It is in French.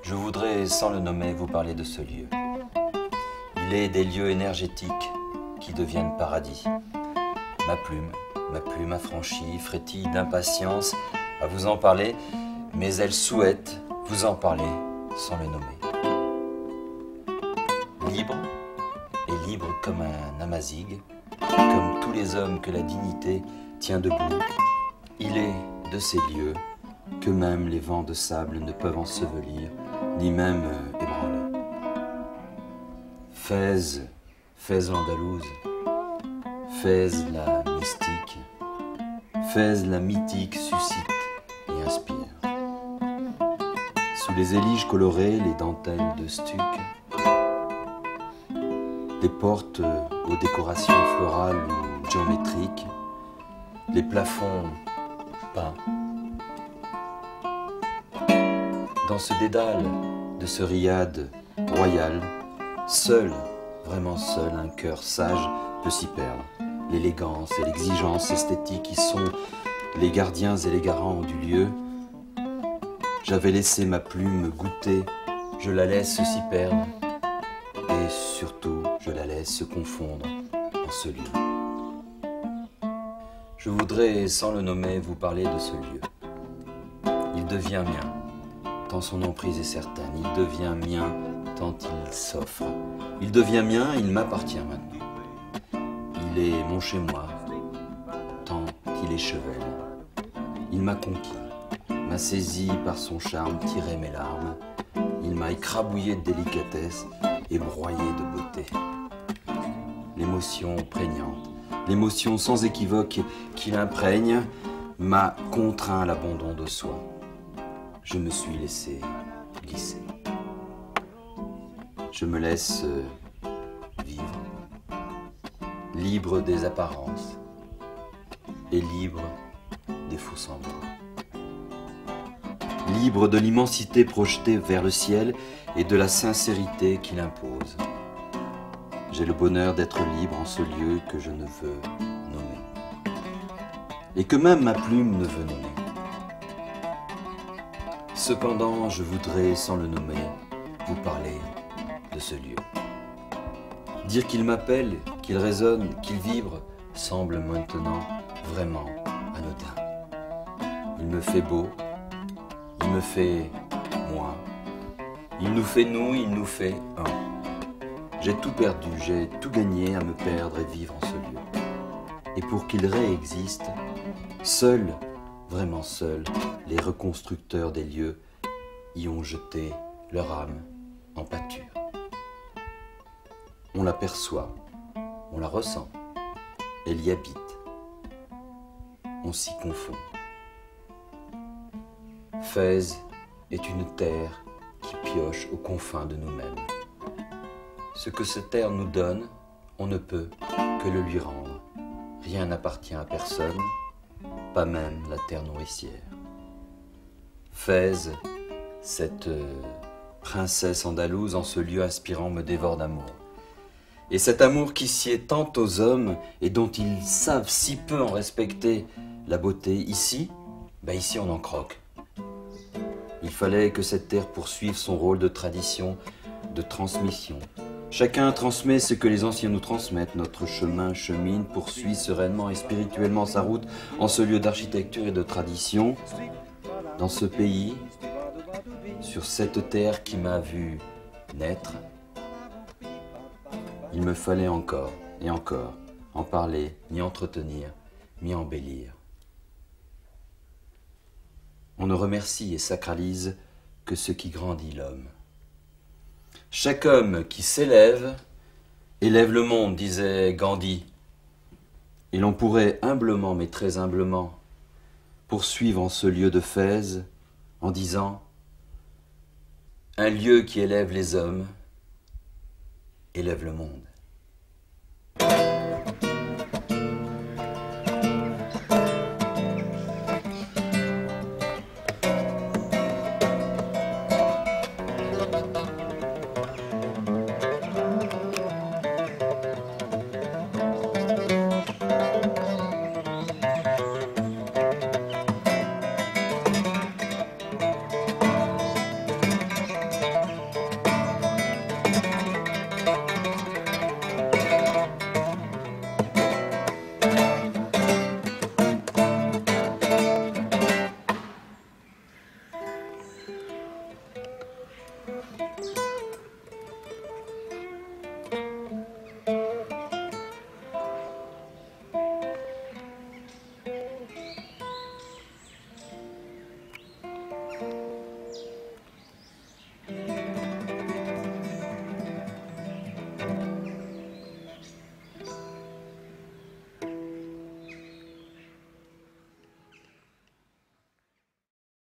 Je voudrais, sans le nommer, vous parler de ce lieu. Il est des lieux énergétiques qui deviennent paradis. Ma plume affranchie, frétille d'impatience à vous en parler, mais elle souhaite vous en parler sans le nommer. Libre, et libre comme un amazigh, comme tous les hommes que la dignité tient debout, il est de ces lieux que même les vents de sable ne peuvent ensevelir, ni même ébranler. Fès l'Andalouse, Fès la mystique, Fès la mythique suscite et inspire. Sous les éliges colorées, les dentelles de stuc, les portes aux décorations florales ou géométriques, les plafonds peints. Dans ce dédale de ce riad royal, seul, vraiment seul, un cœur sage peut s'y perdre. L'élégance et l'exigence esthétique qui sont les gardiens et les garants du lieu. J'avais laissé ma plume goûter, je la laisse s'y perdre, et surtout, je la laisse se confondre en ce lieu. Je voudrais, sans le nommer, vous parler de ce lieu. Il devient mien. Tant son emprise est certaine, il devient mien tant il s'offre. Il devient mien, il m'appartient maintenant. Il est mon chez-moi, tant il est chevel. Il m'a conquis, m'a saisi par son charme, tiré mes larmes. Il m'a écrabouillé de délicatesse et broyé de beauté. L'émotion prégnante, l'émotion sans équivoque qui l'imprègne, m'a contraint à l'abandon de soi. Je me suis laissé glisser. Je me laisse vivre, libre des apparences et libre des faux semblants. Libre de l'immensité projetée vers le ciel et de la sincérité qu'il impose. J'ai le bonheur d'être libre en ce lieu que je ne veux nommer. Et que même ma plume ne veut nommer. Cependant, je voudrais, sans le nommer, vous parler de ce lieu. Dire qu'il m'appelle, qu'il résonne, qu'il vibre, semble maintenant vraiment anodin. Il me fait beau, il me fait moi, il nous fait nous, il nous fait un. J'ai tout perdu, j'ai tout gagné à me perdre et vivre en ce lieu. Et pour qu'il réexiste, seul, vraiment seuls, les reconstructeurs des lieux y ont jeté leur âme en pâture. On l'aperçoit, on la ressent, elle y habite, on s'y confond. Fès est une terre qui pioche aux confins de nous-mêmes. Ce que cette terre nous donne, on ne peut que le lui rendre. Rien n'appartient à personne, pas même la terre nourricière. Fès, cette princesse andalouse, en ce lieu aspirant me dévore d'amour. Et cet amour qui sied tant aux hommes et dont ils savent si peu en respecter la beauté, ici, ici on en croque. Il fallait que cette terre poursuive son rôle de tradition, de transmission. Chacun transmet ce que les anciens nous transmettent. Notre chemin chemine, poursuit sereinement et spirituellement sa route en ce lieu d'architecture et de tradition. Dans ce pays, sur cette terre qui m'a vu naître, il me fallait encore et encore en parler, m'y entretenir, m'y embellir. On ne remercie et sacralise que ce qui grandit l'homme. Chaque homme qui s'élève, élève le monde, disait Gandhi. Et l'on pourrait humblement, mais très humblement, poursuivre en ce lieu de Fès en disant « Un lieu qui élève les hommes, élève le monde. »